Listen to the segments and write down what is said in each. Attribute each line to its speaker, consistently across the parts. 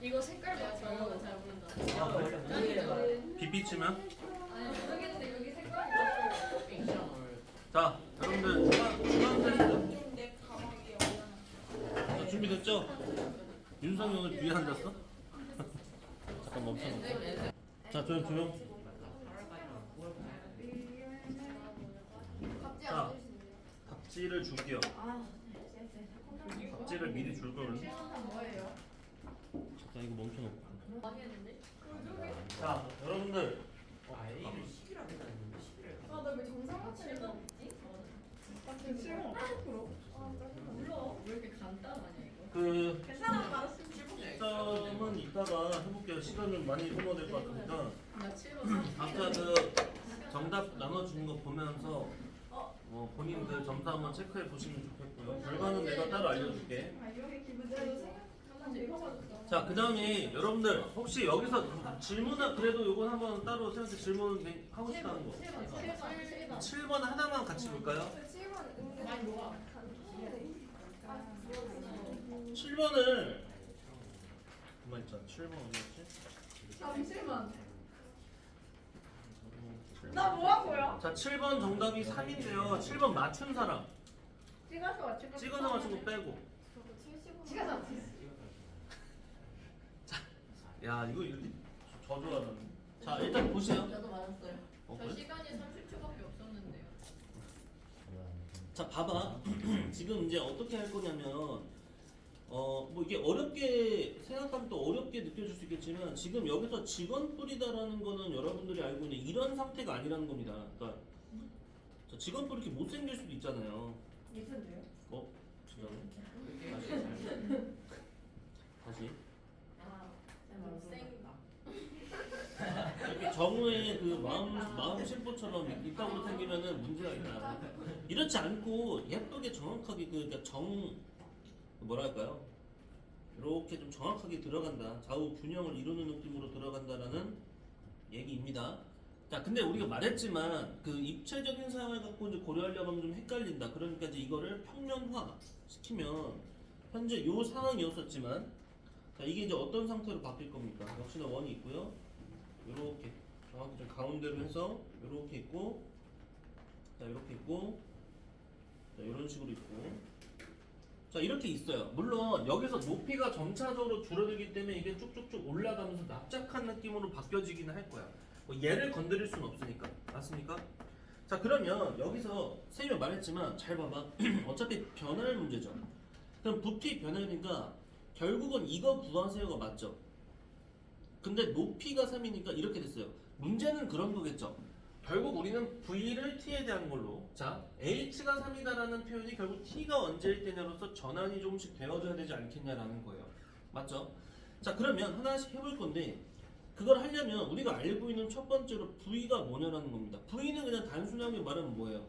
Speaker 1: 이거 색깔 맞춰요. 잘 모른다.
Speaker 2: BP 치면?
Speaker 1: 아니 모르겠는데 여기 색깔이 맞춰요.
Speaker 2: 자, 여러분들 주간 테스트.
Speaker 3: 내 가방에
Speaker 2: 자, 준비됐죠? 윤성이 오늘 뒤에 앉았어? 잠깐 멈춰놓자. 자, 조용. 자, 답지를 줄게요. 답지를 미리 줄 걸.
Speaker 1: 뭐예요?
Speaker 2: 잠깐 이거 멈춰놓고.
Speaker 1: 많이 했는데?
Speaker 2: 자, 여러분들.
Speaker 4: A를 10이라고 했는데 11을
Speaker 3: 아나왜 정상 맞추려고
Speaker 1: 있지?
Speaker 3: 아 지금 80%?
Speaker 1: 몰라. 왜 이렇게 간단하냐 이거?
Speaker 2: 그
Speaker 3: 괜찮아 말았으면
Speaker 2: 시점은 이따가 해볼게요. 시간 좀 많이 소모될 것 같으니까.
Speaker 1: 나 7번 30.
Speaker 2: 아까 그 정답 나눠주는 거 보면서 본인들 점수 한번 체크해 보시면 좋겠고요. 결과는 내가 따로 알려줄게.
Speaker 3: 아 이렇게 기분 좋게 생각하면 읽어봐줬어.
Speaker 2: 자, 그 다음에 여러분들 혹시 여기서 질문은 그래도 요건 한번 따로 생각해 질문 하고 싶다는 거.
Speaker 1: 7번
Speaker 2: 7번 하나만 같이 볼까요?
Speaker 3: 7번 은근
Speaker 1: 많이 녹아.
Speaker 2: 7번을 그만 있잖아. 7번 어디였지?
Speaker 3: 잠시만 나 뭐하고요?
Speaker 2: 자, 7번 정답이 3인데요. 7번 맞춘 사람
Speaker 3: 찍어서 맞추고
Speaker 2: 찍어서 맞춘 거 빼고.
Speaker 3: 찍어서 맞추고
Speaker 2: 야, 이거 이렇게 저 좋아하는. 자, 일단 보세요.
Speaker 1: 저도 맞았어요. 저
Speaker 2: 그래?
Speaker 1: 시간이 30초밖에 없었는데요.
Speaker 2: 자, 봐봐. 지금 이제 어떻게 할 거냐면, 뭐 이게 어렵게 생각하면 또 어렵게 느껴질 수 있겠지만, 지금 여기서 직원뿔이다라는 거는 여러분들이 알고 있는 이런 상태가 아니라는 겁니다. 그러니까, 자, 직원뿔이 이렇게 못생길 수도 있잖아요.
Speaker 3: 예쁜데요?
Speaker 2: 진짜로? 다시.
Speaker 1: 못생긴다.
Speaker 2: 이렇게 정우의 그 마음 심보처럼 입각으로 생기면은 문제가 있다. 이렇지 않고 예쁘게 정확하게 그러니까 뭐랄까요? 이렇게 좀 정확하게 들어간다. 좌우 균형을 이루는 느낌으로 들어간다라는 얘기입니다. 자, 근데 우리가 말했지만 그 입체적인 상황을 갖고 이제 고려하려고 하면 좀 헷갈린다. 그러니까 이제 이거를 평면화 시키면 현재 요 상황이었었지만 자, 이게 이제 어떤 상태로 바뀔 겁니까? 역시나 원이 있고요. 요렇게 정확히 좀 가운데로 해서 요렇게 있고, 자, 이렇게 있고, 자, 이런 식으로 있고, 자, 이렇게 있어요. 물론 여기서 높이가 점차적으로 줄어들기 때문에 이게 쭉쭉쭉 올라가면서 납작한 느낌으로 바뀌어지기는 할 거야. 뭐 얘를 건드릴 수는 없으니까. 맞습니까? 자, 그러면 여기서 선생님이 말했지만 잘 봐봐. 어차피 변할 문제죠. 그럼 부피 변화니까 결국은 이거 구하세요가 맞죠? 근데 높이가 3이니까 이렇게 됐어요. 문제는 그런 거겠죠. 결국 우리는 V를 T에 대한 걸로 자, H가 3이다라는 표현이 결국 T가 언제일 때냐로서 전환이 조금씩 되어줘야 되지 않겠냐라는 거예요. 맞죠? 자, 그러면 하나씩 해볼 건데 그걸 하려면 우리가 알고 있는 첫 번째로 V가 뭐냐라는 겁니다. V는 그냥 단순하게 말하면 뭐예요?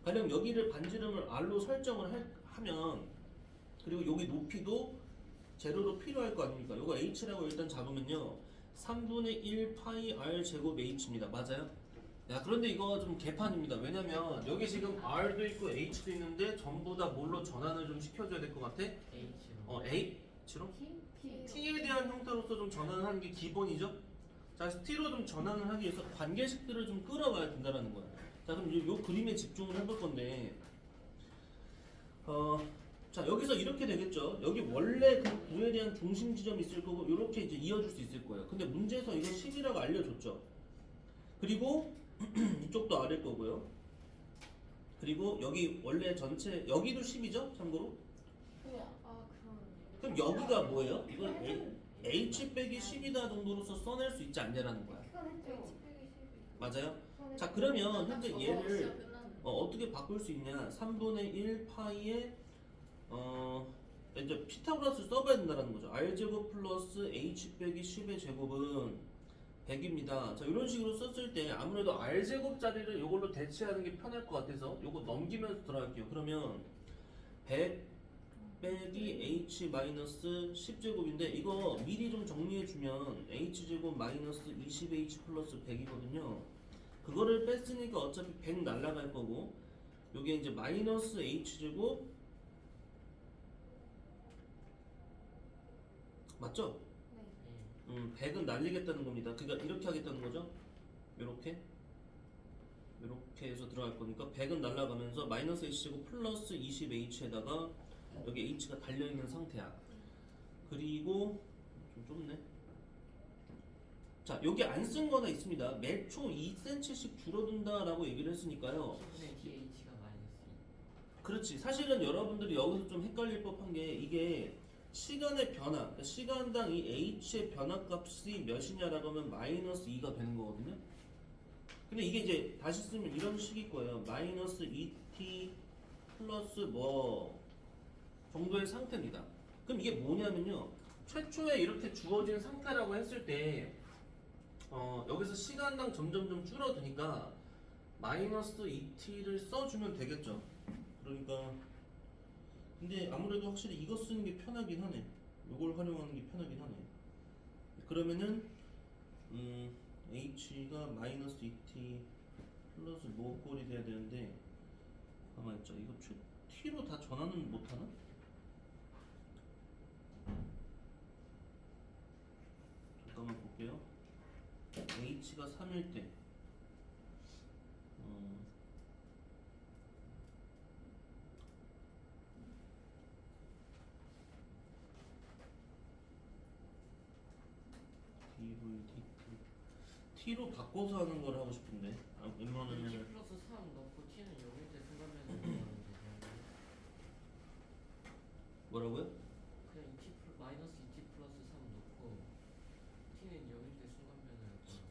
Speaker 2: 가령 여기를 반지름을 R로 설정을 하면 그리고 여기 높이도 제로로 필요할 거 아닙니까? 요거 H라고 일단 잡으면요 3분의 1 파이 R 제곱 H입니다. 맞아요? 야, 그런데 이거 좀 개판입니다. 왜냐면 여기 지금 R도 있고 H도 있는데 전부 다 뭘로 전환을 좀 시켜줘야 될 것 같아?
Speaker 4: H로
Speaker 2: H로? T에 대한 형태로서 좀 전환하는 게 기본이죠? 자, 그래서 T로 좀 전환을 하기 위해서 관계식들을 좀 끌어와야 된다는 거야. 자, 그럼 요 그림에 집중을 해볼 건데 자, 여기서 이렇게 되겠죠. 여기 원래 그 구에 대한 중심 지점이 있을 거고 이렇게 이제 이어질 수 있을 거예요. 근데 문제에서 이거 10이라고 알려줬죠. 그리고 이쪽도 R일 거고요. 그리고 여기 원래 전체 여기도 10이죠. 참고로. 그럼 여기가 뭐예요? 이거 H 빼기 10이다 정도로서 써낼 수 있지 않냐라는 거야. 맞아요? 자, 그러면 현재 얘를 어떻게 바꿀 수 있냐? 3분의 1 파이에 이제 피타고라스를 써봐야 된다는 거죠. R제곱 플러스 H 빼기 10의 제곱은 100입니다. 자, 이런 식으로 썼을 때 아무래도 R제곱 자리를 이걸로 대체하는 게 편할 것 같아서 이거 넘기면서 들어갈게요. 그러면 100 빼기 H 마이너스 10제곱인데 이거 미리 좀 정리해주면 H제곱 마이너스 20H 플러스 100이거든요. 그거를 뺐으니까 어차피 100 날라갈 거고 요게 이제 마이너스 H제곱 맞죠?
Speaker 3: 네.
Speaker 2: 100은 날리겠다는 겁니다. 그러니까 이렇게 하겠다는 거죠. 이렇게 해서 들어갈 거니까 100은 날라가면서 마이너스 h제곱 플러스 20h에다가 여기 h가 달려있는 상태야. 그리고 좀 좁네. 자, 여기 안 쓴 거나 있습니다. 매 초 2cm씩 줄어든다라고 얘기를 했으니까요.
Speaker 4: 10분의 TH가 마이너스
Speaker 2: 그렇지. 사실은 여러분들이 여기서 좀 헷갈릴 법한 게 이게 시간의 변화, 그러니까 시간당 이 h의 변화값이 몇이냐라고 하면 마이너스 2가 되는 거거든요. 근데 이게 이제 다시 쓰면 이런 식일 거예요. 마이너스 2t 플러스 뭐 정도의 상태입니다. 그럼 이게 뭐냐면요. 최초에 이렇게 주어진 상태라고 했을 때 여기서 시간당 점점 줄어드니까 마이너스 2t를 써주면 되겠죠. 그러니까 근데 아무래도 확실히 이거 쓰는 게 편하긴 하네. 이걸 활용하는 게 편하긴 하네. 그러면은 h가 마이너스 2t 플러스 뭐 꼴이 돼야 되는데 가만 있자. 이거 t로 다 전환은 못하나? 잠깐만 볼게요. h가 3일 때 t로 바꿔서 하는 걸 하고 싶은데 웬만하면
Speaker 4: 2 플러스 3 넣고 t는 0일 때 순간면을 구하는데
Speaker 2: 뭐라고요?
Speaker 4: 그냥 마이너스 2t 플러스 3 넣고 t는 0일 때 순간면을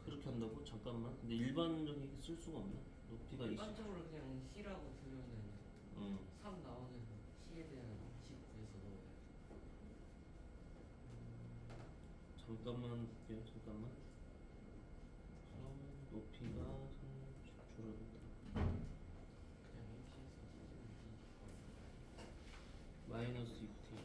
Speaker 2: 그렇게 한다고? 잠깐만. 근데 일반적이게 쓸 수가 없나? 높이가 20.
Speaker 4: 일반적으로 그냥 c라고 두면은 3 나오는 c에 대한 19에서 넣어요.
Speaker 2: 잠깐만 볼게요. 잠깐만. 높이가 30 줄어든다.
Speaker 4: 그냥 h에서
Speaker 2: 마이너스 2t.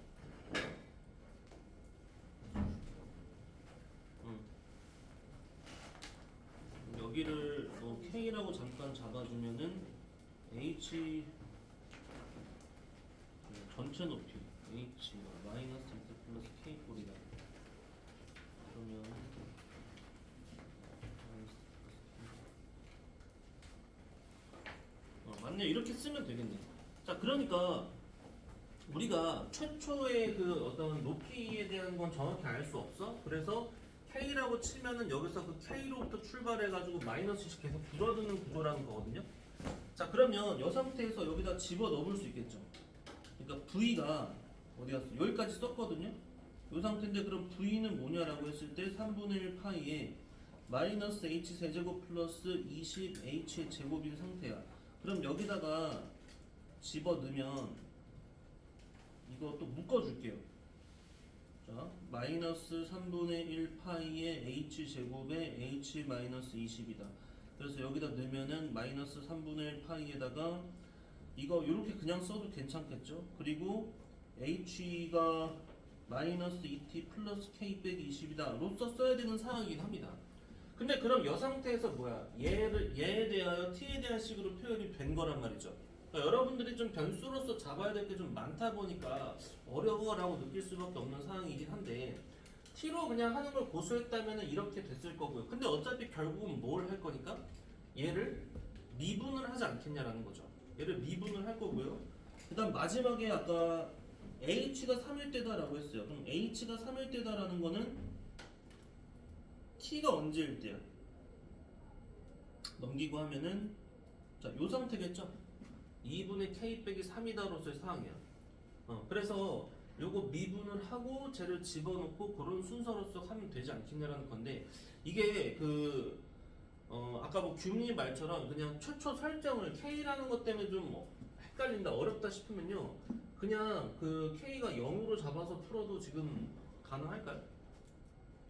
Speaker 2: 여기를 뭐 k라고 잠깐 잡아주면은 h 전체 높이 h가 마이너스 2t 플러스 k 꼴이다. 그러면 맞네. 이렇게 쓰면 되겠네. 자, 그러니까 우리가 최초의 그 어떤 높이에 대한 건 정확히 알 수 없어. 그래서 K라고 치면은 여기서 그 K로부터 출발해가지고 마이너스씩 계속 줄어드는 구조라는 거거든요. 자, 그러면 이 상태에서 여기다 집어 넣을 수 있겠죠. 그러니까 V가 어디 갔어? 여기까지 썼거든요. 이 상태인데 그럼 V는 뭐냐라고 했을 때 3분의 1 파이에 마이너스 H 세제곱 플러스 20H의 제곱인 상태야. 그럼 여기다가 집어 넣으면 이거 또 묶어줄게요. 자, 마이너스 3분의 1 파이의 h 제곱에 h 마이너스 20이다. 그래서 여기다 넣으면은 마이너스 3분의 1 파이에다가 이거 이렇게 그냥 써도 괜찮겠죠? 그리고 h가 마이너스 2t 플러스 k 빼기 20이다. 로써 써야 되는 상황이긴 합니다. 근데 그럼 이 상태에서 뭐야? 얘에 대하여 t에 대한 식으로 표현이 된 거란 말이죠. 그러니까 여러분들이 좀 변수로서 잡아야 될 게 좀 많다 보니까 어려워라고 느낄 수밖에 없는 상황이긴 한데 t로 그냥 하는 걸 고수했다면 이렇게 됐을 거고요. 근데 어차피 결국은 뭘 할 거니까 얘를 미분을 하지 않겠냐라는 거죠. 얘를 미분을 할 거고요. 그 다음 마지막에 아까 h가 3일 때다라고 했어요. 그럼 h가 3일 때다라는 거는 t가 언제일 때야? 넘기고 하면은 자, 요 상태겠죠? 2분의 k 빼기 3이다로서의 사항이야. 그래서 요거 미분을 하고 쟤를 집어넣고 그런 순서로서 하면 되지 않겠냐라는 건데 이게 아까 뭐 규민이 말처럼 그냥 최초 설정을 k라는 것 때문에 좀 헷갈린다 어렵다 싶으면요 그냥 그 k가 0으로 잡아서 풀어도 지금 가능할까요?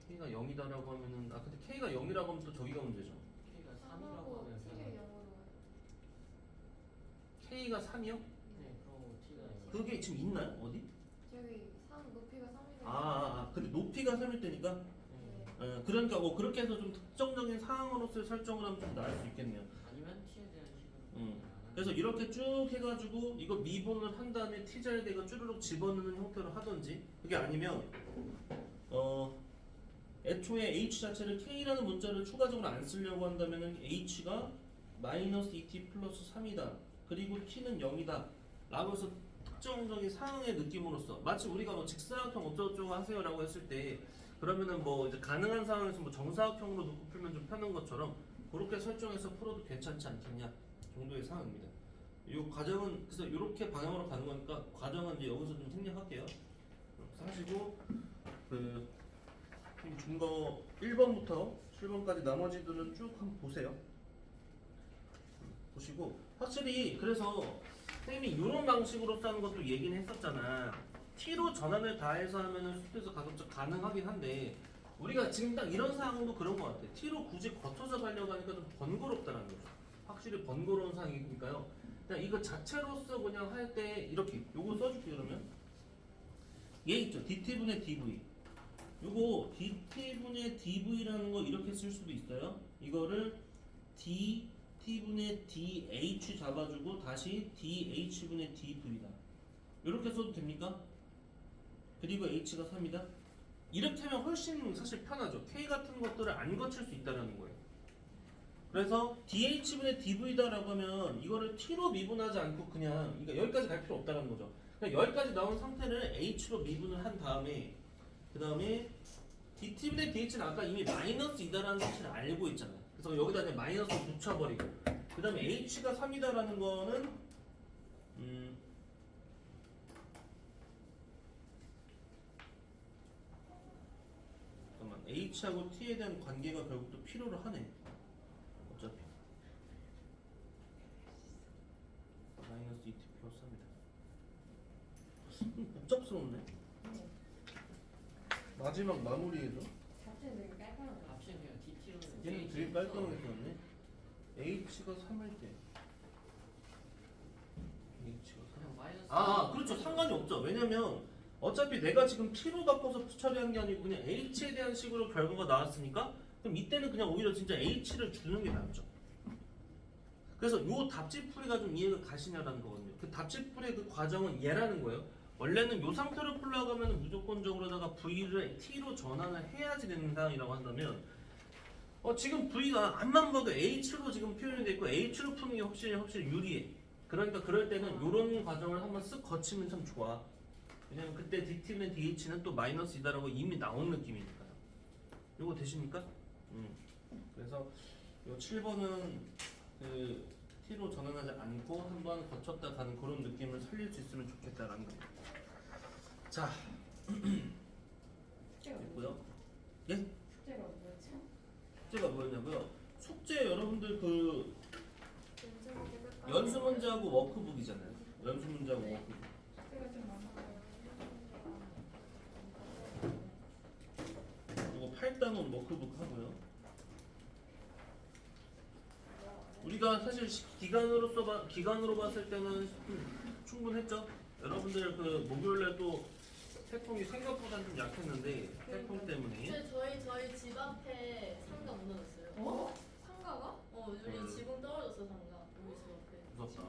Speaker 2: k가 0이다라고 하면은 근데 k가 0이라고 하면 또 저기가 문제죠.
Speaker 4: k가 3이라고 하면
Speaker 2: k가 3이요?
Speaker 4: 네, 그러고 t가 0.
Speaker 2: 그게 지금 있나요? 어디?
Speaker 3: 저기 3 높이가 3이네.
Speaker 2: 근데 높이가 3일 때니까
Speaker 4: 네.
Speaker 2: 그러니까 뭐 그렇게 해서 좀 특정적인 상황으로서의 설정을 하면 좀 나을 수 있겠네요.
Speaker 4: 아니면 t에 대한 식으로
Speaker 2: 그래서 이렇게 쭉 해가지고 이거 미분을 한 다음에 t자리에다가 쭈르륵 집어넣는 형태로 하든지 그게 아니면 애초에 h 자체를 k라는 문자를 추가적으로 안 쓰려고 한다면은 h가 마이너스 2t 플러스 3이다. 그리고 t는 0이다. 라고 해서 특정적인 상황의 느낌으로써 마치 우리가 뭐 직사각형 어쩌고저쩌고 하세요라고 했을 때 그러면은 뭐 이제 가능한 상황에서 뭐 정사각형으로 놓고 풀면 좀 편한 것처럼 그렇게 설정해서 풀어도 괜찮지 않겠냐 정도의 상황입니다. 이 과정은 그래서 이렇게 방향으로 가는 거니까 과정은 이제 여기서 좀 생략할게요. 하시고 그 준 거 1번부터 7번까지 나머지들은 쭉 한번 보세요. 보시고 확실히 그래서 선생님이 이런 방식으로 쓰는 것도 얘기는 했었잖아. t로 전환을 다해서 하면은 수표에서 가급적 가능하긴 한데 우리가 지금 딱 이런 상황도 그런 것 같아. t로 굳이 거쳐서 가려고 하니까 좀 번거롭다는 거죠. 확실히 번거로운 상황이니까요. 그냥 이거 자체로서 그냥 할 때 이렇게 요거 써줄게. 그러면 얘 있죠 dt분의 dv. 요거 dt분의 dv라는 거 이렇게 쓸 수도 있어요. 이거를 dt분의 dh 잡아주고 다시 dh분의 dv다. 이렇게 써도 됩니까? 그리고 h가 3이다. 이렇게 하면 훨씬 사실 편하죠. k 같은 것들을 안 거칠 수 있다는 거예요. 그래서 dh분의 dv다라고 하면 이거를 t로 미분하지 않고 그냥 그러니까 여기까지 갈 필요 없다는 거죠. 그냥 여기까지 나온 상태를 h로 미분을 한 다음에 그 다음에 dt분의 dh는 아까 이미 마이너스 2다라는 사실을 알고 있잖아요. 그래서 여기다 그냥 마이너스 붙여버리고 그 다음에 h가 3이다라는 거는 잠깐만 h하고 t에 대한 관계가 결국 또 필요로 하네. 어차피 마이너스 2t 플러스 3이다. 복잡스럽네. 마지막 마무리에서
Speaker 3: 자체는 되게 깔끔한 거.
Speaker 4: 합치면 그냥 DT로
Speaker 2: 얘는 되게 깔끔하게 썼네. h가 3일 때 h가 3.
Speaker 4: 그냥 마이너스
Speaker 2: 그렇죠. 상관이 없죠. 왜냐면 어차피 내가 지금 t로 바꿔서 처리한 게 아니고 그냥 h에 대한 식으로 결과가 나왔으니까 그럼 이때는 그냥 오히려 진짜 h를 주는 게 낫죠. 그래서 요 답지풀이가 좀 이해가 가시냐라는 거거든요. 그 답지풀이의 그 과정은 얘라는 거예요. 원래는 요 상태로 풀려고 하면 무조건적으로다가 v를 t로 전환을 해야지 되는 상황이라고 한다면 지금 v가 앞만 봐도 h로 지금 표현이 돼 있고 h로 푸는 게 확실히 유리해. 그러니까 그럴 때는 요런 과정을 한번 쓱 거치면 참 좋아. 왜냐면 그때 dt는 dh는 또 마이너스 2다라고 이미 나온 느낌이니까요. 요거 되십니까? 그래서 요 7번은 그 t로 전환하지 않고 한번 거쳤다 가는 그런 느낌을 살릴 수 있으면 좋겠다라는 거예요. 자, 됐고요. 예?
Speaker 3: 숙제가 뭐였지?
Speaker 2: 숙제가 뭐였냐고요? 숙제 여러분들 그 연수 문제하고 워크북이잖아요. 연수 문제하고 워크북.
Speaker 3: 숙제가 좀 많아요.
Speaker 2: 이거 8단원 워크북 하고요. 우리가 사실 기간으로 봤을 때는 충분했죠. 여러분들 그 목요일에 또 태풍이 생각보다 좀 약했는데 태풍 때문에
Speaker 1: 저희 집 앞에 상가 무너졌어요.
Speaker 3: 상가가?
Speaker 1: 우리 지붕 떨어졌어 상가. 우리 집 앞에.
Speaker 2: 무섭다.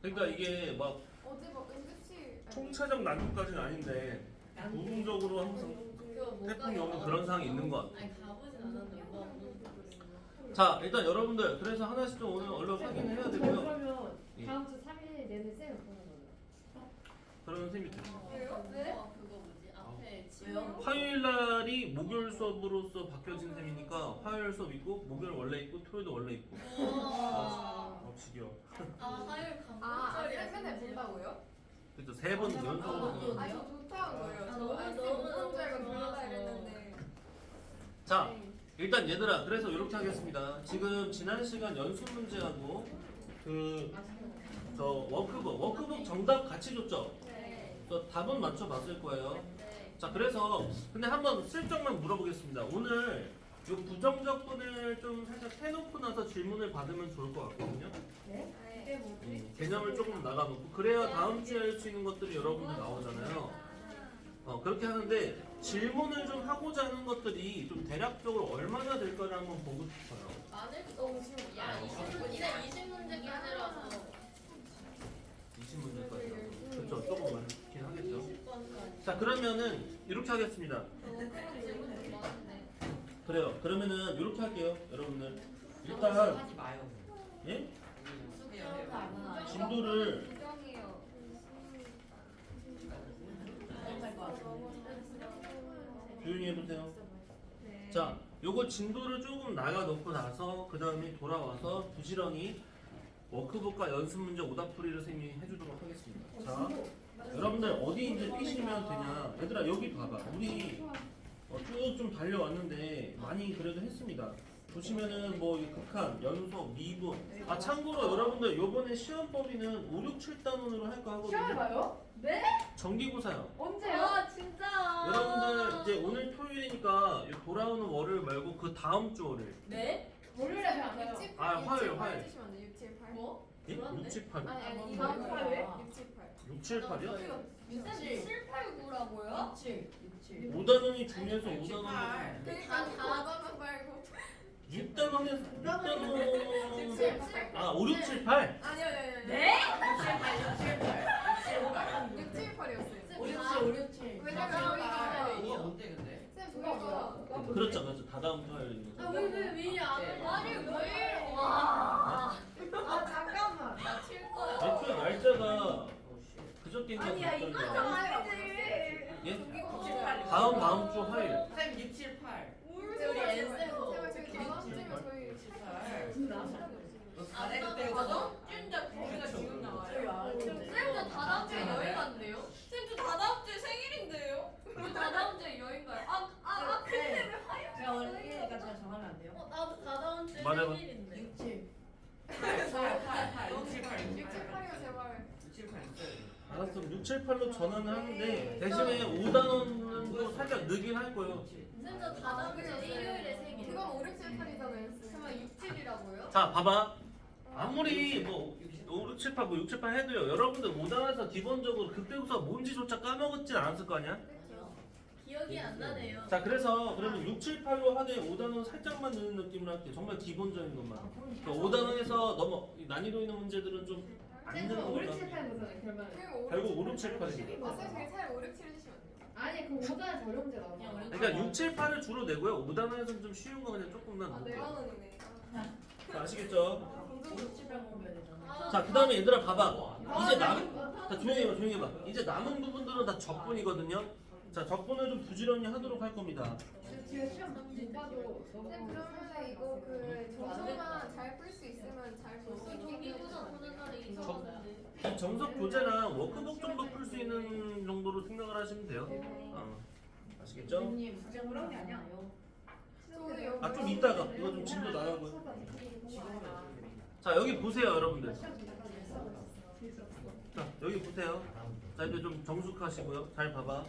Speaker 2: 그러니까 이게 막
Speaker 3: 어제 막 응급실
Speaker 2: 총체적 난국까지는 아닌데 부분적으로 항상
Speaker 1: 그거 못
Speaker 2: 태풍이
Speaker 1: 가게
Speaker 2: 오면 그런 상황이 있는 것 같아.
Speaker 1: 아니 가보진 않았는데 누가
Speaker 2: 자, 일단 여러분들 그래서 하나씩 좀 오늘 얼른 확인해야 되고요.
Speaker 5: 그러면
Speaker 2: 예.
Speaker 5: 다음 주 3일 내내 쌤은 보는 거예요?
Speaker 2: 그러면 선생님이 드릴게요.
Speaker 3: 왜요? 왜?
Speaker 1: 그거 뭐지 앞에 지영.
Speaker 2: 화요일 날이 목요일 수업으로서 바뀌어진 셈이니까 화요일 수업 있고 목요일 원래 있고 토요일도 원래 있고. 지겨워.
Speaker 1: 화요일
Speaker 3: 아,
Speaker 1: 강북절이야.
Speaker 3: 맨날 본다고요?
Speaker 2: 그죠? 3번 연속으로.
Speaker 3: 아, 저 좋다는 거예요.
Speaker 1: 아,
Speaker 3: 저
Speaker 1: 너무
Speaker 3: 학생
Speaker 1: 너무
Speaker 3: 못본 줄 알고
Speaker 1: 좋아서.
Speaker 3: 들어다 이랬는데.
Speaker 2: 자, 일단 얘들아 그래서 이렇게 하겠습니다. 지금 지난 시간 연수 문제하고 그 저 워크북 정답 같이 줬죠?
Speaker 1: 네.
Speaker 2: 저 답은 맞춰봤을 거예요.
Speaker 1: 네.
Speaker 2: 자, 그래서 근데 한번 슬쩍만 물어보겠습니다. 오늘 요 부정적분을 좀 살짝 해놓고 나서 질문을 받으면 좋을 것 같거든요.
Speaker 5: 네?
Speaker 3: 이게 뭐지?
Speaker 2: 개념을 조금 나가놓고 그래야 다음 주에 할 수 있는 것들이 여러분들 나오잖아요. 그렇게 하는데 질문을 좀 하고자 하는 것들이 좀 대략적으로 얼마나 될까를 한번 보고 싶어요.
Speaker 1: 많을 너무 쉬워. 야 20문제 퀴즈라서
Speaker 2: 20문제까지. 그렇죠. 조금 많긴 하겠죠.
Speaker 1: 20번까지.
Speaker 2: 자, 그러면은 이렇게 하겠습니다.
Speaker 1: 질문 많은데.
Speaker 2: 그래요. 그러면은 이렇게 할게요, 여러분들. 일단
Speaker 4: 하지 마요.
Speaker 2: 예?
Speaker 1: 부정은
Speaker 2: 진도를
Speaker 3: 부정이에요.
Speaker 2: 조용히 해보세요.
Speaker 3: 네.
Speaker 2: 자, 요거 진도를 조금 나가 놓고 나서 그 다음에 돌아와서 부지런히 워크북과 연습 문제 오답풀이를 선생님이 해주도록 하겠습니다. 자, 여러분들 어디 이제 피시면 되냐? 얘들아 여기 봐봐. 우리 쭉 좀 달려왔는데 많이 그래도 했습니다. 보시면은 뭐 이 극한, 연속, 미분. 아 참고로 여러분들 요번에 시험 범위는 5, 6, 7단원으로 할까 하거든요.
Speaker 5: 시험해봐요? 네?
Speaker 2: 정기고사요.
Speaker 5: 언제요?
Speaker 1: 아 진짜.
Speaker 2: 여러분들 이제 오늘 토요일이니까 돌아오는 월요일 말고 그 다음 주 월요일.
Speaker 1: 네?
Speaker 5: 월요일에 안 가요.
Speaker 3: 6, 7,
Speaker 2: 아,
Speaker 3: 8
Speaker 2: 화요일,
Speaker 3: 6, 7, 8
Speaker 2: 화요일.
Speaker 3: 해주시면 안 돼요? 6, 7, 8
Speaker 1: 뭐?
Speaker 2: 예?
Speaker 1: 그런데?
Speaker 2: 6, 7, 8.
Speaker 3: 아니 아니
Speaker 5: 이거
Speaker 3: 이거
Speaker 5: 화요일?
Speaker 3: 6, 7, 8
Speaker 2: 6, 7, 8이요?
Speaker 3: 이거
Speaker 1: 쌤 789라고요?
Speaker 2: 5단원이 중요해서 5단원.
Speaker 3: 그러니까 4단원 말고
Speaker 2: 6단원에서
Speaker 3: 6,
Speaker 2: 6단원.
Speaker 3: 7, 8
Speaker 2: 아, 5, 6, 7, 8.
Speaker 3: 아니요 아니요
Speaker 1: 네?
Speaker 3: 6, 7, 8이었어요
Speaker 1: 5, 6, 7, 5, 6, 7.
Speaker 3: 왜냐면 저희가
Speaker 4: 이거 언제 근데?
Speaker 3: 쌤 저희가
Speaker 2: 그렇죠, 그렇죠. 다 다음 토요일인 거죠.
Speaker 1: 아왜 미리 안 해? 아니 왜? 와.
Speaker 5: 아 잠깐만.
Speaker 1: 나칠 거야.
Speaker 2: 애초에 날짜가 그저께인가
Speaker 5: 아니야 이거 좀
Speaker 2: 그저께인가.
Speaker 5: 아니지.
Speaker 2: 예? 다음 주 화요일.
Speaker 4: 쌤 6, 7, 8.
Speaker 1: 우리 엔쌤 거.
Speaker 3: 제발 저희 다음 주면 저희
Speaker 1: 아,
Speaker 4: 그때
Speaker 1: 거죠? 쌤도 거기가 지금 나와요. 쌤도 다다음 주에 여행 간대요? 쌤도 다다음 주에 생일인데요? 저 다다음 주에 여행 가요. 근데 왜 화요일?
Speaker 6: 제가 월요일이니까 제가 정하면 안 돼요?
Speaker 1: 나도 다다음 주에
Speaker 2: 말해봐.
Speaker 1: 생일인데.
Speaker 6: 6, 7.
Speaker 4: 8, 8, 6, 7, 8.
Speaker 3: 6, 7, 8이면 제발
Speaker 4: 6, 7, 8 있어요.
Speaker 2: 알았어. 6, 7, 8로 전환을 하는데 대신에 5단원은 또 살짝 느긴 할 거예요.
Speaker 1: 쌤도 다다음 주 일요일에 생일.
Speaker 3: 그건 5, 6, 7, 8이잖아요
Speaker 1: 정말 6, 7이라고요?
Speaker 2: 자, 봐봐. 아무리 뭐 5, 6, 7, 8, 뭐 6, 7, 8 해도요. 여러분들 5단원에서 기본적으로 극대국사 뭔지조차 까먹었진 않았을 거 아니야?
Speaker 1: 기억이 안 나네요.
Speaker 2: 자, 그래서 그러면 6, 7, 8로 하되 5단원 살짝만 넣는 느낌으로 할게요. 정말 기본적인 것만. 5단원에서 너무 난이도 있는 문제들은 좀 안
Speaker 5: 쌤
Speaker 2: 넣는
Speaker 5: 그럼 5, 6,
Speaker 2: 걸로.
Speaker 5: 7, 8 보잖아요 결과는.
Speaker 2: 결국 5, 6, 7, 8입니다.
Speaker 3: 아 쌤 저희 차라리 5, 6, 7 해주시면 안 돼요?
Speaker 5: 아니 그 5단에서 어려운 문제 나와.
Speaker 1: 그냥 어려운
Speaker 2: 그러니까 6, 7, 8을 주로 내고요. 5단원에서는 좀 쉬운 거 그냥 조금만
Speaker 3: 아
Speaker 2: 넣을게요.
Speaker 3: 4단원이네
Speaker 2: 자, 아시겠죠?
Speaker 6: 5, 7, 8 공부해야 되잖아.
Speaker 2: 자, 그 다음에 얘들아 봐봐. 이제 자, 조용히 해봐, 조용히 해봐. 이제 남은 부분들은 다 적분이거든요. 자, 적분을 좀 부지런히 하도록 할 겁니다.
Speaker 5: 지금 시험 못 봐도
Speaker 3: 쌤 그러면은 이거 그 정서만 잘 풀 수 있으면 잘 볼 수 있겠네요
Speaker 1: 정기고사 보는 날이 이상한데.
Speaker 2: 이 정석 교재랑 워크북 정도 풀 수 있는 정도로 생각을 하시면 돼요. 아시겠죠?
Speaker 6: 선생님 숙제 그런 게 아니야.
Speaker 3: 저도 여기
Speaker 2: 아, 좀 이따가 이거 좀 진도 나가고요. 자, 여기 보세요, 여러분들. 자, 여기 보세요. 자, 이제 좀 정숙하시고요. 잘 봐봐.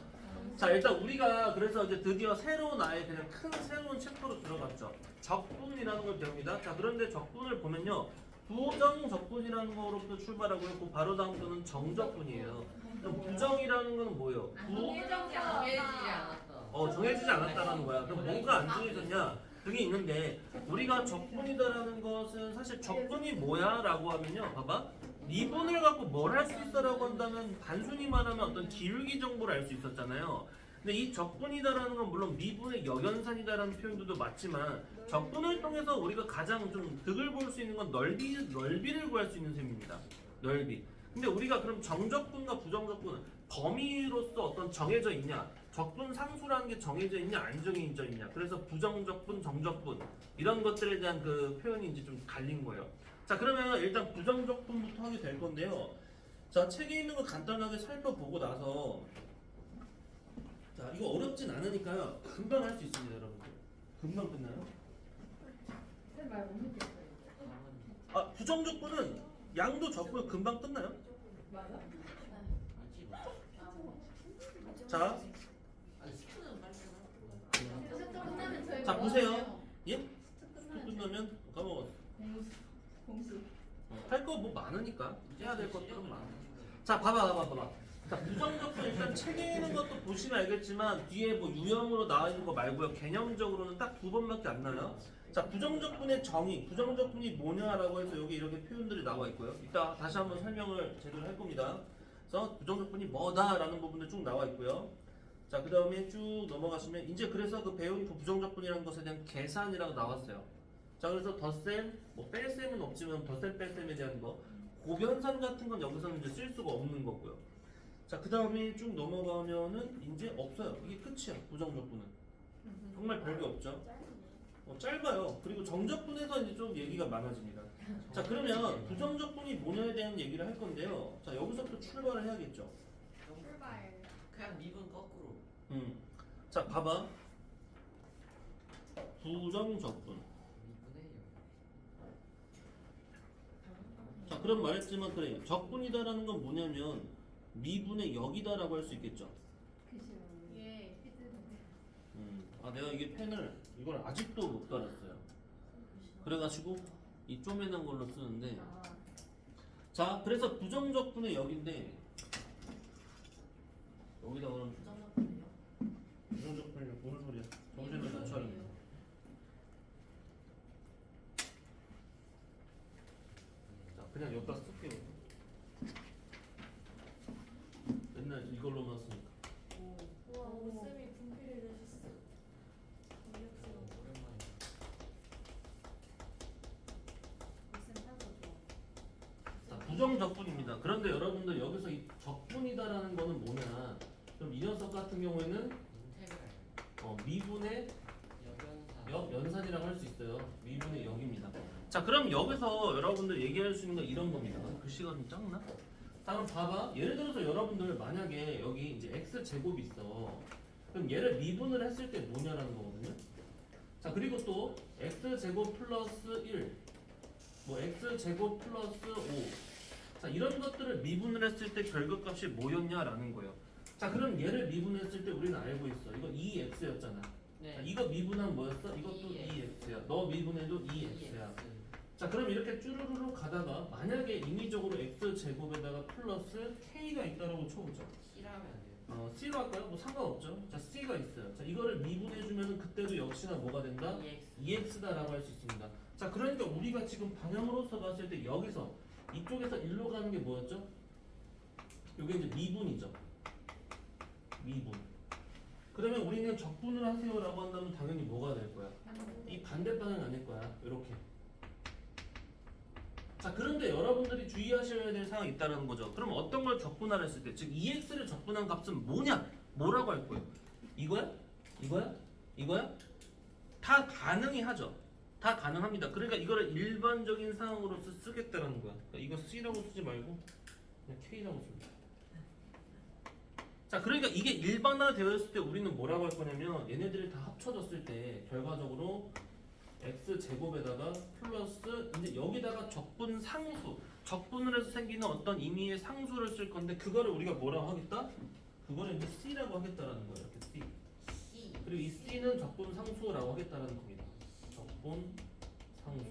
Speaker 2: 자, 일단 우리가 그래서 이제 드디어 새로운 아예 그냥 큰 새로운 챕터로 들어갔죠. 적분이라는 걸 배웁니다. 자, 그런데 적분을 보면요. 부정 적분이라는 거로부터 출발하고요. 그 바로 다음 거는 정적분이에요. 그럼 부정이라는 건 뭐예요?
Speaker 4: 정해지지 않았다.
Speaker 2: 정해지지 않았다는 거야. 그럼 뭐가 안 정해졌냐? 그게 있는데 우리가 적분이다라는 것은 사실 적분이 뭐야? 라고 하면요. 봐봐. 미분을 갖고 뭘 할 수 있어라고 한다면 단순히 말하면 어떤 기울기 정보를 알 수 있었잖아요. 근데 이 적분이다라는 건 물론 미분의 역연산이다라는 표현도 맞지만 적분을 통해서 우리가 가장 좀 득을 볼 수 있는 건 넓이를 구할 수 있는 셈입니다. 넓이. 근데 우리가 그럼 정적분과 부정적분 범위로서 어떤 정해져 있냐? 적분 상수라는 게 정해져 있냐 안 정해져 있냐. 그래서 부정적분, 정적분 이런 것들에 대한 그 표현이 이제 좀 갈린 거예요. 자, 그러면 일단 부정적분부터 하게 될 건데요. 자, 책에 있는 거 간단하게 살펴보고 나서 자, 이거 어렵진 않으니까요. 금방 할 수 있습니다, 여러분들. 금방 끝나요.
Speaker 5: 쌤말 못 믿겠어요.
Speaker 2: 아, 부정적분은 양도 적고 금방 끝나요.
Speaker 5: 맞아?
Speaker 2: 자,
Speaker 1: 끝나면 저희
Speaker 2: 자,
Speaker 1: 뭐
Speaker 2: 보세요.
Speaker 1: 하나요?
Speaker 2: 예? 또 끝나면 까먹었어.
Speaker 5: 공식.
Speaker 2: 할 거 뭐 많으니까 해야 될 것들은 많아. 자, 봐봐. 자, 부정적분 일단 책에 있는 것도 보시면 알겠지만 뒤에 뭐 유형으로 나와 있는 거 말고요. 개념적으로는 딱 두 번밖에 안 나요. 자, 부정적분의 정의, 부정적분이 뭐냐라고 해서 여기 이렇게 표현들이 나와 있고요. 이따 다시 한번 설명을 제대로 할 겁니다. 그래서 부정적분이 뭐다라는 부분들 쭉 나와 있고요. 자, 그 다음에 쭉 넘어가시면 이제 그래서 그 배운 부정적분이라는 것에 대한 계산이라고 나왔어요. 자, 그래서 덧셈, 뭐 뺄셈은 없지만 덧셈 뺄셈에 대한 거 고변산 같은 건 여기서는 이제 쓸 수가 없는 거고요. 자, 그 다음에 쭉 넘어가면은 이제 없어요. 이게 끝이야. 부정적분은 정말 별게 없죠. 짧아요. 그리고 정적분에서 이제 좀 얘기가 많아집니다. 자, 그러면 부정적분이 뭐냐에 대한 얘기를 할 건데요. 자, 여기서부터 출발을 해야겠죠.
Speaker 3: 출발.
Speaker 4: 그냥 미분 거꾸로.
Speaker 2: 자, 봐봐. 부정적분.
Speaker 4: 미분의
Speaker 2: 자, 그럼 말했지만 그래. 적분이다라는 건 뭐냐면 미분의 역이다라고 할 수 있겠죠.
Speaker 3: 예.
Speaker 2: 아, 내가 이게 펜을 이걸 아직도 못 달았어요. 그래가지고 이 쪼매난 걸로 쓰는데. 자, 그래서 부정적분의 역인데 여기다 그럼 부정적분이 무슨 소리야? 정신을 못 차려. 자, 그냥 여기다 쓸게요. 맨날 이걸로만 쓰니까.
Speaker 1: 와, 오쌤이 분필을 내셨어.
Speaker 4: 오랜만에.
Speaker 2: 자, 부정적분입니다. 그런데 여러분들 여기서 이 적분이다라는 거는 뭐냐? 그럼 이 녀석 같은 경우에는
Speaker 4: 인테그랄.
Speaker 2: 미분의
Speaker 4: 역연산.
Speaker 2: 역연산이라고 할 수 있어요. 미분의 역입니다. 자, 그럼 여기서 여러분들 얘기할 수 있는 건 이런 겁니다. 글씨가 좀 작나? 자, 그럼 봐봐. 예를 들어서 여러분들 만약에 여기 이제 x 제곱이 있어. 그럼 얘를 미분을 했을 때 뭐냐라는 거거든요. 자, 그리고 또 x 제곱 플러스 1, 뭐 x 제곱 플러스 5. 자, 이런 것들을 미분을 했을 때 결과값이 뭐였냐라는 거예요. 자, 그럼 얘를 미분했을 때 우리는 알고 있어. 이거 2x였잖아. 자,
Speaker 4: 네.
Speaker 2: 이거 미분하면 뭐였어? 이것도 2x야. 너 미분해도 2x야. 자, 그럼 이렇게 쭈루루루 가다가 만약에 임의적으로 x 제곱에다가 플러스 k가 있다라고 쳐보자.
Speaker 4: C라면 안 돼요.
Speaker 2: c로 할까요? 뭐 상관없죠. 자, c가 있어요. 자, 이거를 미분해주면 그때도 역시나 뭐가 된다?
Speaker 4: EX.
Speaker 2: 2x다라고 할 수 있습니다. 자, 그러니까 우리가 지금 방향으로서 봤을 때 여기서 이쪽에서 일로 가는 게 뭐였죠? 이게 이제 미분이죠. 미분. 그러면 우리는 적분을 하세요라고 한다면 당연히 뭐가 될 거야? 이 반대 방향 아닐 거야. 이렇게. 자, 그런데 여러분들이 주의하셔야 될 사항이 있다는 거죠. 그럼 어떤 걸 적분하라 했을 때, 즉 2x를 적분한 값은 뭐냐? 뭐라고 할 거예요? 이거야? 이거야? 이거야? 다 가능히 하죠. 다 가능합니다. 그러니까 이거를 일반적인 상황으로서 쓰겠다는 거야. 그러니까 이거 C라고 쓰지 말고 그냥 K라고 씁니다. 자, 그러니까 이게 일반화 되었을 때 우리는 뭐라고 할 거냐면 얘네들이 다 합쳐졌을 때 결과적으로 x 제곱에다가 플러스 이제 여기다가 적분 상수, 적분을 해서 생기는 어떤 의미의 상수를 쓸 건데 그거를 우리가 뭐라고 하겠다? 그거를 이제 C라고 하겠다라는 거예요. 이렇게 C.
Speaker 4: C.
Speaker 2: 그리고 이 C는 적분 상수라고 하겠다는 겁니다. 적분 상수.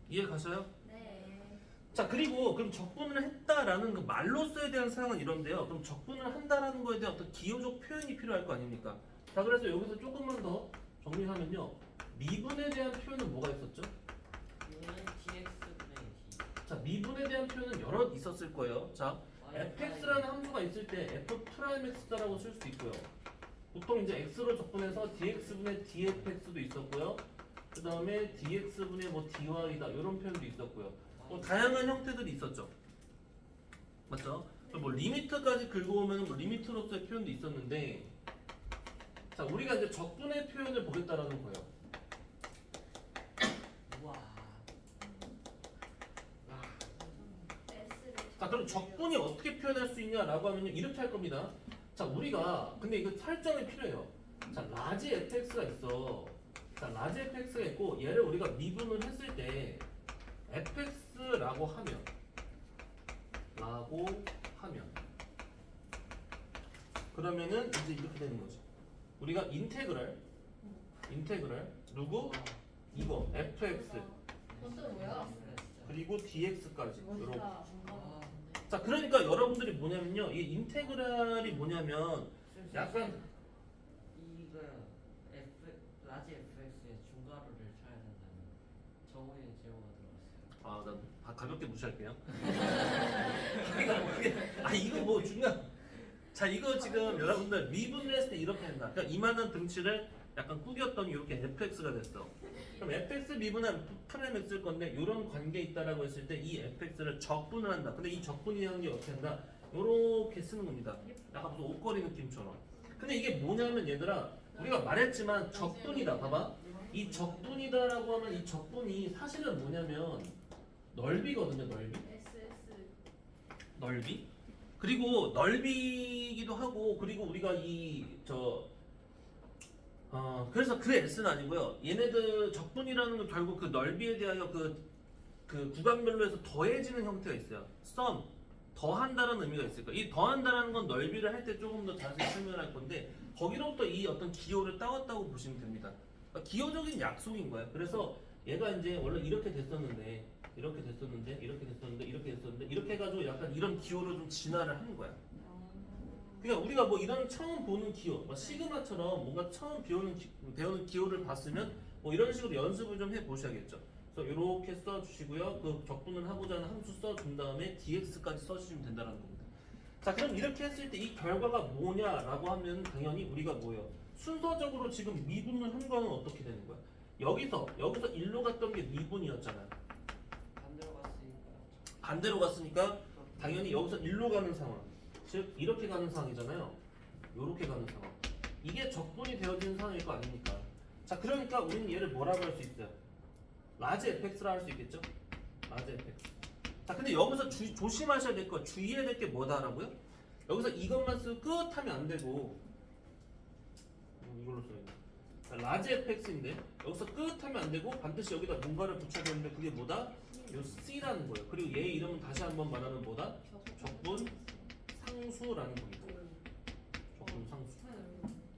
Speaker 2: 이해 가셔요?
Speaker 1: 네.
Speaker 2: 자, 그리고 그럼 적분을 했다라는 그 말로써에 대한 사항은 이런데요. 그럼 적분을 한다라는 거에 대한 어떤 기호적 표현이 필요할 거 아닙니까? 자, 그래서 여기서 조금만 더 정리하면요. 미분에 대한 표현은 뭐가 있었죠?
Speaker 4: DX분의 D.
Speaker 2: 자, 미분에 대한 표현은 여러 있었을 거예요. 자, fx라는 함수가 있을 때 f'(x'다라고 쓸 수 있고요. 보통 이제 x로 적분해서 dx분의 dfx도 있었고요. 그 다음에 dx분의 뭐 dy다 이런 표현도 있었고요. 뭐 다양한 형태들이 있었죠. 맞죠? 뭐 리미트까지 긁어오면 뭐 리미트로서의 표현도 있었는데, 자, 우리가 이제 적분의 표현을 보겠다라는 거예요.
Speaker 4: 우와.
Speaker 2: 자, 그럼 적분이 어떻게 표현할 수 있냐라고 하면요, 이렇게 할 겁니다. 자, 우리가 근데 이거 설정이 필요해요. 자, 라지 fx가 있어. 자, 라지 fx가 있고 얘를 우리가 미분을 했을 때 fx라고 하면 그러면은 이제 이렇게 되는 거죠. 우리가 인테그랄 누구? 이거 fx
Speaker 5: 그것도 뭐야?
Speaker 2: 그리고 dx까지 이렇게.
Speaker 5: 멋있다.
Speaker 2: 자, 그러니까 여러분들이 뭐냐면요, 이 인테그랄이 뭐냐면 약간
Speaker 4: 이거 라지 FX의 중괄호를 쳐야 된다면 정우의 제호가 들어갔어요.
Speaker 2: 나 가볍게 무시할게요. 이거 뭐 중간 자 이거 지금 여러분들 미분을 했을 때 이렇게 된다. 그러니까 이만한 등치를 약간 꾸겼더니 이렇게 fx가 됐어. 그럼 fx 미분은 프라임 x일 건데 이런 관계 있다라고 했을 때 이 fx를 적분을 한다. 근데 이 적분이라는 게 어떻게 한다? 이렇게 쓰는 겁니다. 약간 무슨 옷걸이 느낌처럼. 근데 이게 뭐냐면 얘들아 우리가 말했지만 적분이다. 봐봐. 이 적분이다라고 하면 이 적분이 사실은 뭐냐면 넓이거든요. 넓이. 넓이. 그리고 넓이기도 하고 그리고 우리가 그래서 그 S는 아니고요. 얘네들 적분이라는 건 결국 그 넓이에 대하여 그 구간별로 해서 더해지는 형태가 있어요. 썸 더한다는 의미가 있을 거예요. 이 더한다라는 건 넓이를 할 때 조금 더 자세히 설명할 건데 거기로부터 이 어떤 기호를 따왔다고 보시면 됩니다. 그러니까 기호적인 약속인 거예요. 그래서 얘가 이제 원래 이렇게 됐었는데 이렇게 해가지고 약간 이런 기호로 좀 진화를 하는 거야. 그러니까 우리가 뭐 이런 처음 보는 기호, 뭐 시그마처럼 뭔가 처음 배우는 기호를 봤으면 뭐 이런 식으로 연습을 좀 해보셔야겠죠. 그래서 이렇게 써주시고요. 그 적분을 하고자 하는 함수 써준 다음에 dx까지 써주시면 된다는 겁니다. 자, 그럼 이렇게 했을 때 이 결과가 뭐냐라고 하면 당연히 우리가 뭐예요? 순서적으로 지금 미분을 한 거는 어떻게 되는 거야? 여기서 1로 갔던 게 미분이었잖아요. 반대로 갔으니까 당연히 여기서 1로 가는 상황, 즉 이렇게 가는 상황이잖아요. 이렇게 가는 상황. 이게 적분이 되어지는 상황일 거 아닙니까? 자, 그러니까 우리는 얘를 뭐라고 할 수 있어요? 라지 fx라 할 수 있겠죠? 라지 fx. 자, 근데 여기서 조심하셔야 될 거, 주의해야 될 게 뭐다라고요? 여기서 이것만 쓰고 끝 하면 안 되고 이걸로 써야 돼. 라지 fx인데 여기서 끝 하면 안 되고 반드시 여기다 뭔가를 붙여야 되는데 그게 뭐다? 요 C라는 거예요. 그리고 얘 이름은 다시 한번 말하면 뭐다? 적분 상수라는 겁니다. 적분 상수.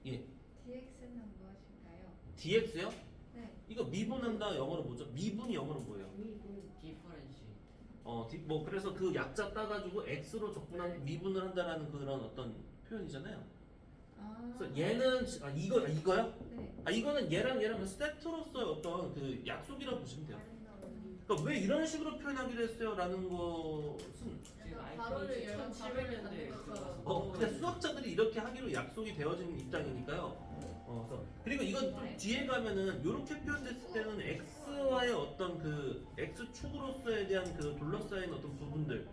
Speaker 2: 예.
Speaker 3: DX는 무엇인가요?
Speaker 2: dx요?
Speaker 3: 네.
Speaker 2: 이거 미분한다 영어로 뭐죠? 미분이 영어로 뭐예요?
Speaker 4: 디퍼런시.
Speaker 2: 뭐 그래서 그 약자 따가지고 x로 적분한 미분을 한다라는 그런 어떤 표현이잖아요. 그래서 얘는 이거요?
Speaker 3: 네.
Speaker 2: 이거는 얘랑 세트로서의 어떤 그 약속이라고 보시면 돼요. 그러니까 왜 이런 식으로 표현하기로 했어요라는 것은
Speaker 4: 지금
Speaker 1: 바로를
Speaker 4: 아이폰이
Speaker 1: 열면
Speaker 4: 1700년대에
Speaker 1: 바로를
Speaker 2: 근데 수학자들이 이렇게 하기로 약속이 되어진 입장이니까요. 그래서 그리고 이건 좀 뒤에 가면은 이렇게 표현됐을 때는 x와의 어떤 그 x축으로서에 대한 그 둘러싸인 어떤 부분들로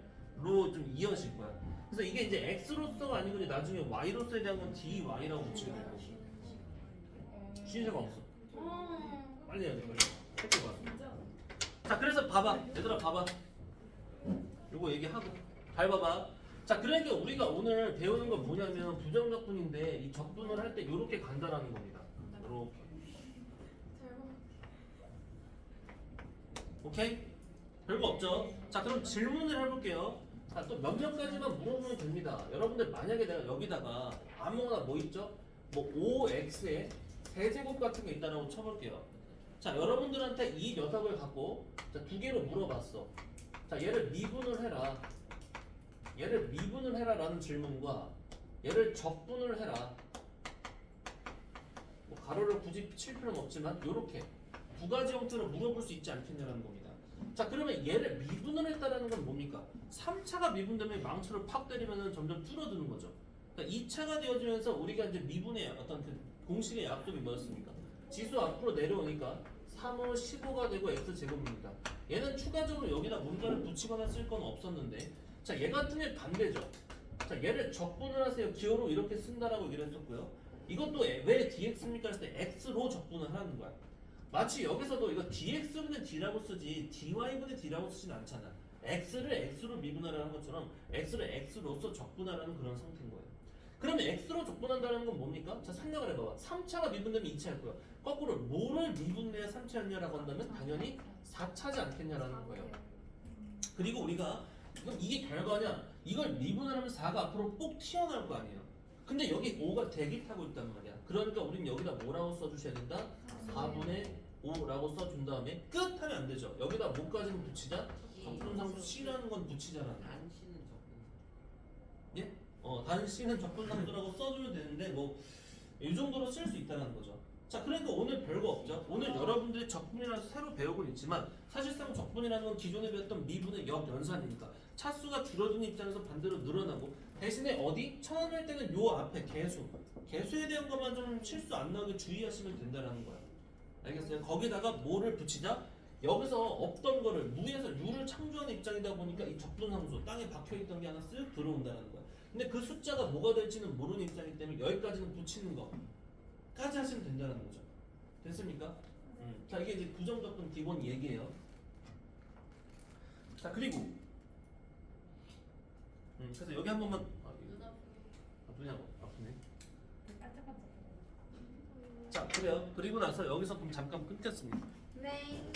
Speaker 2: 좀 이어질 거야. 그래서 이게 이제 x로서가 아니고 이제 나중에 y로서에 대한 건 dy라고 붙이게 될 거고. 쉬는 시간 없어. 빨리 해야 돼, 빨리. 택배 봐. 자, 그래서 봐봐. 얘들아, 봐봐. 요거 얘기하고. 잘 봐봐. 자, 그러니까 우리가 오늘 배우는 건 뭐냐면 부정적분인데 이 적분을 할 때 요렇게 간다라는 겁니다. 요렇게. 오케이? 별거 없죠? 자, 그럼 질문을 해볼게요. 자, 또 몇몇 가지만 물어보면 됩니다. 여러분들 만약에 내가 여기다가 아무거나 뭐 있죠? 뭐 5x에 세제곱 같은 게 있다라고 쳐볼게요. 자, 여러분들한테 이 녀석을 갖고 두 개로 물어봤어. 자, 얘를 미분을 해라. 얘를 미분을 해라라는 질문과 얘를 적분을 해라. 뭐 가로를 굳이 칠 필요는 없지만 요렇게 두 가지 형태로 물어볼 수 있지 않겠냐라는 겁니다. 자, 그러면 얘를 미분을 했다라는 건 뭡니까? 3차가 미분되면 망치를 팍 때리면 점점 줄어드는 거죠. 그러니까 2차가 되어지면서 우리가 이제 미분의 어떤 그 공식의 약속이 뭐였습니까? 지수 앞으로 내려오니까 3호 15가 되고 x제곱입니다. 얘는 추가적으로 여기다 뭔가를 붙이거나 쓸 건 없었는데, 자, 얘 같은 게 반대죠. 자, 얘를 적분을 하세요. 기호로 이렇게 쓴다라고 얘기를 했었고요. 이것도 왜 dx입니까? 했을 때 x로 적분을 하는 거야. 마치 여기서도 이거 dx분의 d라고 쓰지 dy분의 d라고 쓰진 않잖아. x를 x로 미분하라는 것처럼 x를 x로서 적분하라는 그런 상태인 거예요. 그러면 x로 적분한다는 건 뭡니까? 자, 생각을 해봐봐. 3차가 미분되면 2차일 거야. 거꾸로 뭐를 미분해야 3차였냐라고 한다면 당연히 4차지 않겠냐라는 거예요. 그리고 우리가 그럼 이게 결과냐? 이걸 미분을 하면 4가 앞으로 꼭 튀어나올 거 아니에요. 근데 여기 5가 대기 타고 있단 말이야. 그러니까 우린 여기다 뭐라고 써주셔야 된다? 4분의 5라고 써준 다음에 끝 하면 안 되죠. 여기다 뭐까지는 붙이자? 적분상수 C라는 건 붙이잖아.
Speaker 4: 단시는 적분.
Speaker 2: 예? 단시는 적분상수라고 써주면 되는데 뭐 이 정도로 쓸 수 있다는 거죠. 자, 그러니까 오늘 별거 없죠. 오늘 여러분들이 적분이라서 새로 배우고 있지만 사실상 적분이라는 건 기존에 배웠던 미분의 역연산이니까 차수가 줄어드는 입장에서 반대로 늘어나고 대신에 어디? 처음일 때는 요 앞에 개수에 대한 것만 좀 실수 안 나오게 주의하시면 된다는 거야. 알겠어요? 거기다가 뭐를 붙이자? 여기서 없던 거를 무에서 유를 창조하는 입장이다 보니까 이 적분상수 땅에 박혀있던 게 하나 쓱 들어온다는 거야. 근데 그 숫자가 뭐가 될지는 모르는 입장이기 때문에 여기까지는 붙이는 거까지 하시면 된다는 거죠. 됐습니까? 자, 이게 이제 부정적분 기본 얘기예요. 자, 그리고 그래서 여기 한 번만 아프냐고 아프네.
Speaker 5: 반짝반짝.
Speaker 2: 자, 그래요. 그리고 나서 여기서 그럼 잠깐 끊겠습니다.
Speaker 3: 네.